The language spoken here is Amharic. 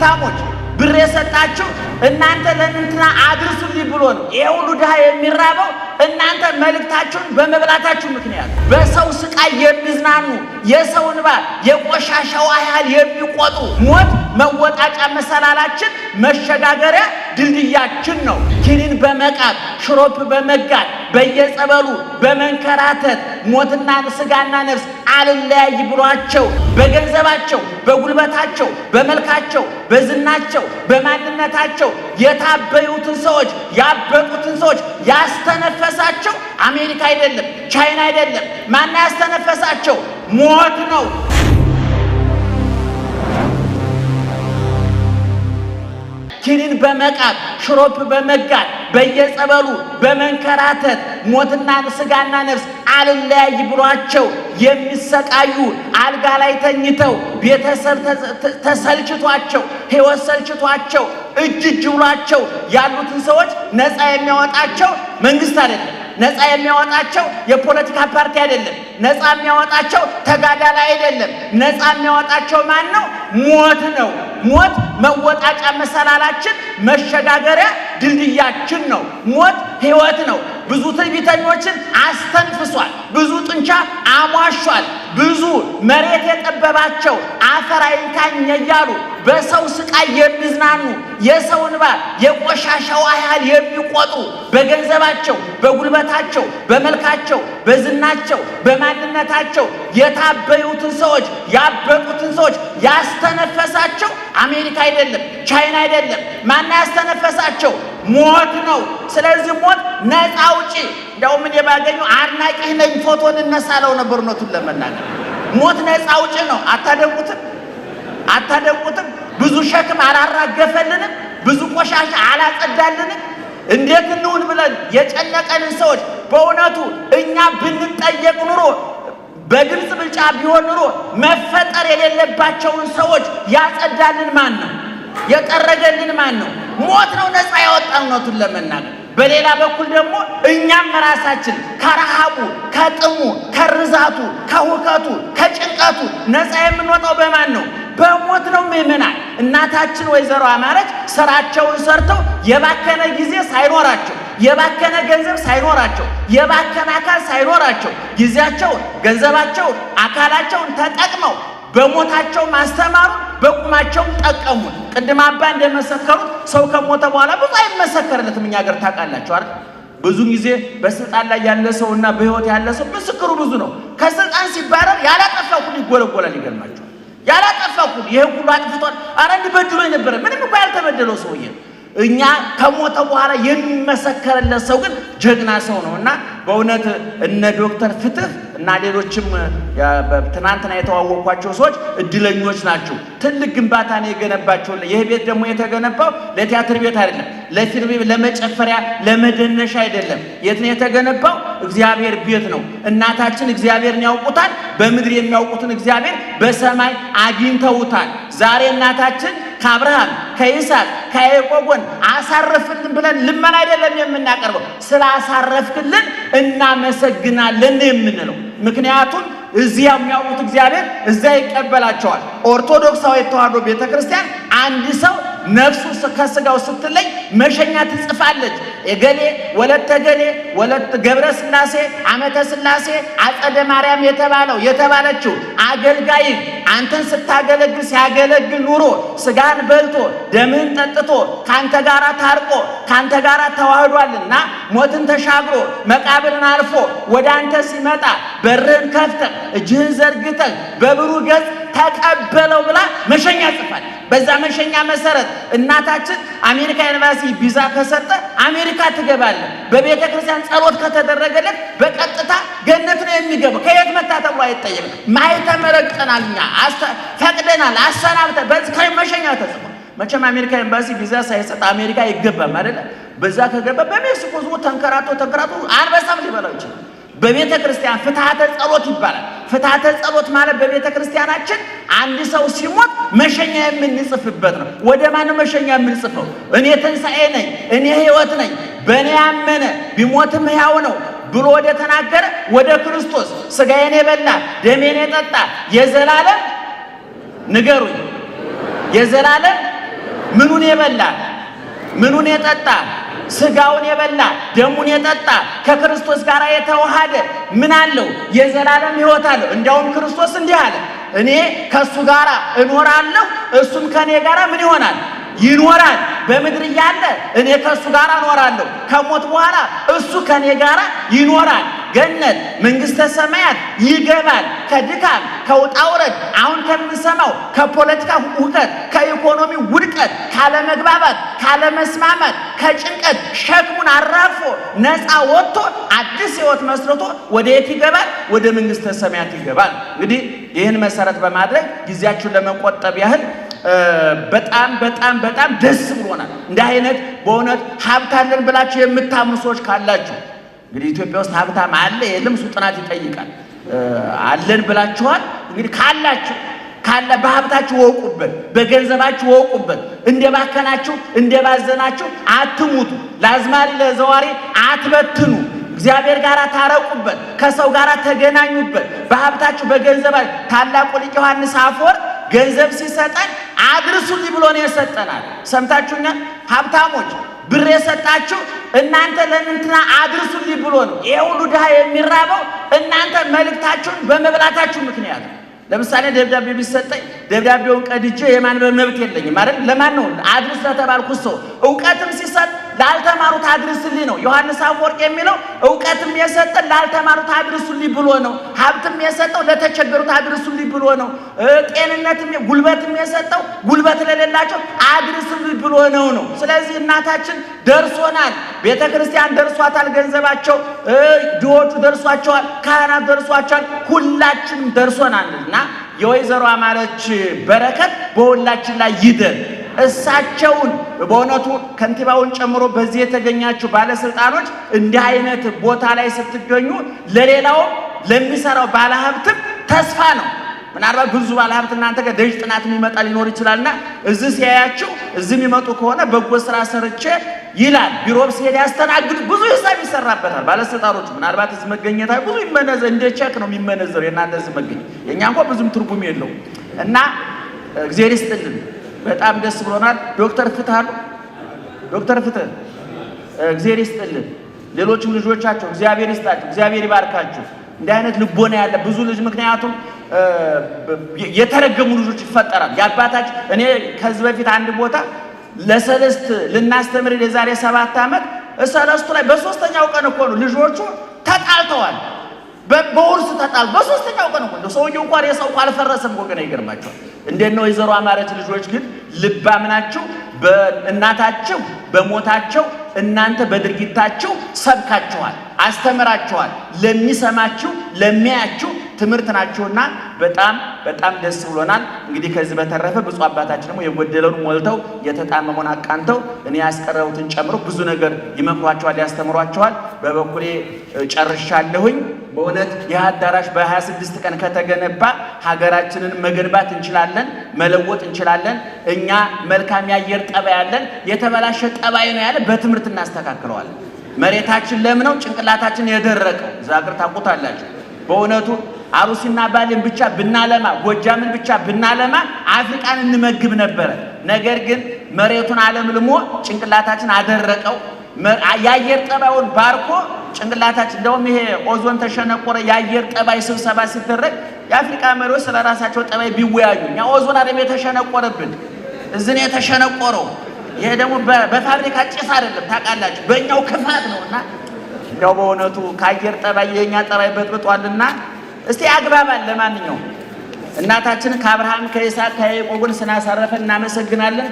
ሀብታሞች ብር የሰጣችሁ እናንተ ለእንትና አድርሱልኝ ብሎ ነው። ይሄ ሁሉ ድሃ የሚራበው እናንተ መልእክታችሁን በመብላታችሁ ምክንያት በሰው ስቃይ የሚዝናኑ የሰው እንባ የቆሻሻው ያህል የሚቆጡ ሞት መወጣጫ መሰላላችን መሸጋገሪያ ድልድያችን ነው። ኪኒን በመቃብ ሽሮፕ በመጋት በየጸበሉ በመንከራተት ሞትና ስጋና ነፍስ አልለያይ ብሏቸው በገንዘባቸው በጉልበታቸው በመልካቸው በዝናቸው በማንነታቸው የታበዩትን ሰዎች ያበቁትን ሰዎች ያስተነፈሳቸው አሜሪካ አይደለም ቻይና አይደለም። ማን ያስተነፈሳቸው? ሞት ነው። ኪኒን በመቃብ ሽሮፕ በመጋት በየጸበሉ በመንከራተት ሞትና ስጋና ነፍስ አልለያይ ብሏቸው የሚሰቃዩ አልጋ ላይ ተኝተው ቤተሰብ ተሰልችቷቸው ሕይወት ሰልችቷቸው እጅ ብሏቸው ያሉትን ሰዎች ነፃ የሚያወጣቸው መንግስት አይደለም። ነፃ የሚያወጣቸው የፖለቲካ ፓርቲ አይደለም። ነፃ የሚያወጣቸው ተጋዳላይ አይደለም። ነፃ የሚያወጣቸው ማን ነው? ሞት ነው። ሞት መወጣጫ መሰላላችን መሸጋገሪያ ድልድያችን ነው። ሞት ሕይወት ነው። ብዙ ትዕቢተኞችን አስተንፍሷል። ብዙ ጥንቻ አሟሿል። ብዙ መሬት የጠበባቸው አፈር አይንካኝ እያሉ በሰው ስቃይ የሚዝናኑ የሰው እንባ የቆሻሻው ያህል የሚቆጡ በገንዘባቸው በጉልበታቸው በመልካቸው በዝናቸው በማንነታቸው የታበዩትን ሰዎች ያበቁትን ሰዎች ያስተነፈሳቸው አሜሪካ አይደለም ቻይና አይደለም። ማን ያስተነፈሳቸው? ሞት ነው። ስለዚህ ሞት ነፃ አውጪ። እንደውም እኔ ባገኘው አድናቂህ ነኝ ፎቶ እንነሳለው ነበር። እውነቱን ለመናገር ሞት ነፃ አውጪ ነው። አታደንቁትም? ብዙ ሸክም አላራገፈልንም? ብዙ ቆሻሻ አላጸዳልንም? እንዴት እንሁን ብለን የጨነቀንን ሰዎች በእውነቱ እኛ ብንጠየቅ ኑሮ በግልጽ ብልጫ ቢሆን ኑሮ መፈጠር የሌለባቸውን ሰዎች ያጸዳልን ማን ነው? የጠረገልን ማን ነው? ሞት ነው ነፃ ያወጣን። እውነቱን ለመናገር በሌላ በኩል ደግሞ እኛም ራሳችን ከረሃቡ ከጥሙ ከርዛቱ ከሁከቱ ከጭንቀቱ ነፃ የምንወጣው በማን ነው? በሞት ነው። ምእመናን እናታችን ወይዘሮ አማረች ስራቸውን ሰርተው የባከነ ጊዜ ሳይኖራቸው የባከነ ገንዘብ ሳይኖራቸው የባከነ አካል ሳይኖራቸው ጊዜያቸውን ገንዘባቸውን አካላቸውን ተጠቅመው በሞታቸው ማስተማሩን በቁማቸው ጠቀሙ። ቅድም አባ እንደመሰከሩት ሰው ከሞተ በኋላ ብዙ አይመሰከርለትም። እኛ ሀገር ታውቃላችሁ አይደል? ብዙ ጊዜ በስልጣን ላይ ያለ ሰውና በህይወት ያለ ሰው ምስክሩ ብዙ ነው። ከስልጣን ሲባረር ያላጠፋው ሁሉ ይጎለጎላል። ይገርማችኋል። ያላጠፋው ሁሉ ይሄ ሁሉ አጥፍቷል። አረ እንዲበድሎ የነበረ ምንም እንኳን ያልተበደለው ሰውዬ እኛ ከሞተ በኋላ የሚመሰከርለት ሰው ግን ጀግና ሰው ነውና በእውነት እነ ዶክተር ፍትህ እና ሌሎችም ትናንትና የተዋወቋቸው ሰዎች እድለኞች ናቸው። ትልቅ ግንባታ ነው የገነባቸው። ይሄ ቤት ደግሞ የተገነባው ለቲያትር ቤት አይደለም፣ ለፊልም ለመጨፈሪያ ለመደነሻ አይደለም። የት ነው የተገነባው? እግዚአብሔር ቤት ነው። እናታችን እግዚአብሔርን ያውቁታል። በምድር የሚያውቁትን እግዚአብሔር በሰማይ አግኝተውታል። ዛሬ እናታችን ከአብርሃም ከይስሐቅ ከያዕቆብ አሳረፍልን ብለን ልመና አይደለም የምናቀርበው፣ ስላሳረፍክልን እናመሰግናለን የምንለው። ምክንያቱም እዚያ የሚያውቁት እግዚአብሔር እዚያ ይቀበላቸዋል። ኦርቶዶክሳዊ ተዋሕዶ ቤተክርስቲያን አንድ ሰው ነፍሱ ከስጋው ስትለይ መሸኛ ትጽፋለች። እገሌ ወለተ ገሌ ወለተ ገብረ ስላሴ አመተ ስላሴ አጸደ ማርያም የተባለችው አገልጋይ አንተን ስታገለግል ሲያገለግል ኑሮ ስጋን በልቶ ደምን ጠጥቶ ካንተ ጋራ ታርቆ ካንተ ጋራ ተዋህዷልና ሞትን ተሻግሮ መቃብርን አልፎ ወደ አንተ ሲመጣ በርህን ከፍተህ እጅህን ዘርግተህ በብሩህ ገጽ ተቀበለው ብላ መሸኛ ጽፋል። በዛ መሸኛ መሰረት እናታችን አሜሪካ ኤምባሲ ቪዛ ከሰጠ አሜሪካ ትገባለህ። በቤተ ክርስቲያን ጸሎት ከተደረገለት በቀጥታ ገነት ነው የሚገባው። ከየት መጣ ተብሎ አይጠየቅም። ማይተም ረግጠናል፣ እኛ ፈቅደናል፣ አሰናብተን በዚህ ከመሸኛ ተጽፎ መቼም አሜሪካ ኤምባሲ ቪዛ ሳይሰጥ አሜሪካ አይገባም አይደለ? በዛ ከገባ በሜክሲኮ ዙ ተንከራቶ አንበሳም ሊበላው ይችላል። በቤተ ክርስቲያን ፍትሐተ ጸሎት ይባላል። ፍትሐተ ጸሎት ማለት በቤተ ክርስቲያናችን አንድ ሰው ሲሞት መሸኛ የምንጽፍበት ነው። ወደ ማን መሸኛ የምንጽፈው? እኔ ትንሣኤ ነኝ፣ እኔ ሕይወት ነኝ፣ በእኔ ያመነ ቢሞትም ሕያው ነው ብሎ ወደ ተናገረ ወደ ክርስቶስ ሥጋዬን የበላ ደሜን የጠጣ የዘላለም ንገሩኝ፣ የዘላለም ምኑን የበላ ምኑን የጠጣ ስጋውን የበላ ደሙን የጠጣ ከክርስቶስ ጋር የተዋሃደ ምን አለው? የዘላለም ሕይወት አለው። እንዲያውም ክርስቶስ እንዲህ አለ፣ እኔ ከሱ ጋር እኖራለሁ እሱም ከኔ ጋር ምን ይሆናል? ይኖራል። በምድር እያለ እኔ ከሱ ጋር እኖራለሁ፣ ከሞት በኋላ እሱ ከኔ ጋር ይኖራል። ገነት መንግስተ ሰማያት ይገባል። ከድካም ከውጣ ውረድ አሁን ከምንሰማው ከፖለቲካ ሁከት፣ ከኢኮኖሚ ውድቀት፣ ካለመግባባት፣ ካለመስማማት፣ ከጭንቀት ሸክሙን አራግፎ ነፃ ወጥቶ አዲስ ሕይወት መስርቶ ወደ የት ይገባል? ወደ መንግስተ ሰማያት ይገባል። እንግዲህ ይህን መሰረት በማድረግ ጊዜያችሁን ለመቆጠብ ያህል በጣም በጣም በጣም ደስ ብሎናል። እንዲህ አይነት በእውነት ሀብት አለን ብላችሁ የምታምኑ ሰዎች ካላችሁ እንግዲህ ኢትዮጵያ ውስጥ ሀብታም አለ የለም እሱ ጥናት ይጠይቃል። አለን ብላችኋል። እንግዲህ ካላችሁ በሀብታችሁ ወቁበት፣ በገንዘባችሁ ወቁበት። እንደባከናችሁ እንደባዘናችሁ አትሙቱ። ለአዝማሪ ለዘዋሪ አትበትኑ። እግዚአብሔር ጋር ታረቁበት፣ ከሰው ጋር ተገናኙበት። በሀብታችሁ በገንዘባችሁ ታላቁ ሊቅ ዮሐንስ አፈወርቅ ገንዘብ ሲሰጠን አድርሱልኝ ብሎ ነው የሰጠናል። ሰምታችሁኛል? ሀብታሞች ብር የሰጣችሁ እናንተ ለእንትና አድርሱልኝ ብሎ ነው። ይሄ ሁሉ ድሃ የሚራበው እናንተ መልእክታችሁን በመብላታችሁ ምክንያት። ለምሳሌ ደብዳቤ ቢሰጠኝ ደብዳቤውን ቀድጄ የማንበብ መብት የለኝም ማለት ለማን ነው? አድርስ ለተባልኩት ሰው። እውቀትም ሲሰጥ ላልተማሩት አድርስልኝ ነው። ዮሐንስ አፈወርቅ የሚለው እውቀትም የሰጠን ላልተማሩት አድርሱልኝ ብሎ ነው። ሀብትም የሰጠው ለተቸገሩት አድርሱልኝ ብሎ ነው። ጤንነትም ጉልበትም የሰጠው ጉልበት ለሌላቸው አድርሱልኝ ብሎ ነው። ስለዚህ እናታችን ደርሶናል። ቤተ ክርስቲያን ደርሷታል። ገንዘባቸው ድሆቹ ደርሷቸዋል። ካህናት ደርሷቸዋል። ሁላችንም ደርሶናልና የወይዘሮ አማረች በረከት በሁላችን ላይ ይደር። እሳቸውን በእውነቱ ከንቲባውን ጨምሮ በዚህ የተገኛችሁ ባለስልጣኖች እንዲህ አይነት ቦታ ላይ ስትገኙ ለሌላው ለሚሰራው ባለሀብትም ተስፋ ነው። ምናልባት ብዙ ባለሀብት እናንተ ጋር ደጅ ጥናት የሚመጣ ሊኖር ይችላልና እዚህ ሲያያችሁ እዚህ የሚመጡ ከሆነ በጎ ስራ ሰርቼ ይላል። ቢሮም ሲሄድ ያስተናግዱ። ብዙ ሂሳብ ይሰራበታል። ባለስልጣኖች ምናልባት እዚህ መገኘታ ብዙ ይመነዘር እንደ ቼክ ነው የሚመነዘረው የእናንተ እዚህ መገኘት። የእኛ እንኳን ብዙም ትርጉም የለው እና እግዚአብሔር ይስጥልን። በጣም ደስ ብሎናል። ዶክተር ፍትህ አሉ። ዶክተር ፍትህ እግዚአብሔር ይስጥልን። ሌሎችም ልጆቻቸው እግዚአብሔር ይስጣቸው፣ እግዚአብሔር ይባርካቸው። እንዲህ አይነት ልቦና ያለ ብዙ ልጅ ምክንያቱም የተረገሙ ልጆች ይፈጠራል። የአባታችን እኔ ከዚህ በፊት አንድ ቦታ ለሰለስት ልናስተምር የዛሬ 7 ዓመት ሰለስቱ ላይ በሶስተኛው ቀን እኮ ነው ልጆቹ ተጣልተዋል። በውርስ ተጣል በሶስተኛው ቀን እኮ ነው። ሰውየው እንኳን የሰው አልፈረሰም እኮ ገና ይገርማቸዋል። እንደነ ወይዘሮ አማረች ልጆች ግን ልባም ናችሁ። በእናታችሁ በሞታቸው እናንተ በድርጊታችሁ ሰብካችኋል፣ አስተምራችኋል። ለሚሰማችሁ ለሚያያችሁ ትምህርት ናችሁና በጣም በጣም ደስ ብሎናል። እንግዲህ ከዚህ በተረፈ ብፁዕ አባታችን ደግሞ የጎደለውን ሞልተው የተጣመመውን አቃንተው እኔ ያስቀረቡትን ጨምሮ ብዙ ነገር ይመክሯቸዋል፣ ያስተምሯቸዋል። በበኩሌ ጨርሻለሁኝ። በእውነት ይህ አዳራሽ በ26 ቀን ከተገነባ ሀገራችንን መገንባት እንችላለን፣ መለወጥ እንችላለን። እኛ መልካም የአየር ጠባይ ያለን፣ የተበላሸ ጠባይ ነው ያለ በትምህርት እናስተካክለዋለን። መሬታችን ለምነው ጭንቅላታችን የደረቀው ዛግር ታውቁታላችሁ። በእውነቱ አሩሲና ባሌን ብቻ ብናለማ ጎጃምን ብቻ ብናለማ አፍሪካን እንመግብ ነበረ። ነገር ግን መሬቱን አለምልሞ ጭንቅላታችን አደረቀው። የአየር ጠባዩን ባርኮ ጭንቅላታችን እንደውም ይሄ ኦዞን ተሸነቆረ የአየር ጠባይ ስብሰባ ሲደረግ የአፍሪካ መሪዎች ስለራሳቸው ጠባይ ቢወያዩ እኛ ኦዞን አይደለም የተሸነቆረብን፣ እዚህ ነው የተሸነቆረው። ይሄ ደግሞ በፋብሪካ ጭስ አይደለም ታውቃላችሁ፣ በእኛው ክፋት ነውና እንደው በእውነቱ ከአየር ጠባይ የኛ ጠባይ በጥብጧልና እስቲ ያግባባል። ለማንኛውም እናታችን ከአብርሃም ከይስሐቅ ከያዕቆብ ስናሳረፈ እናመሰግናለን።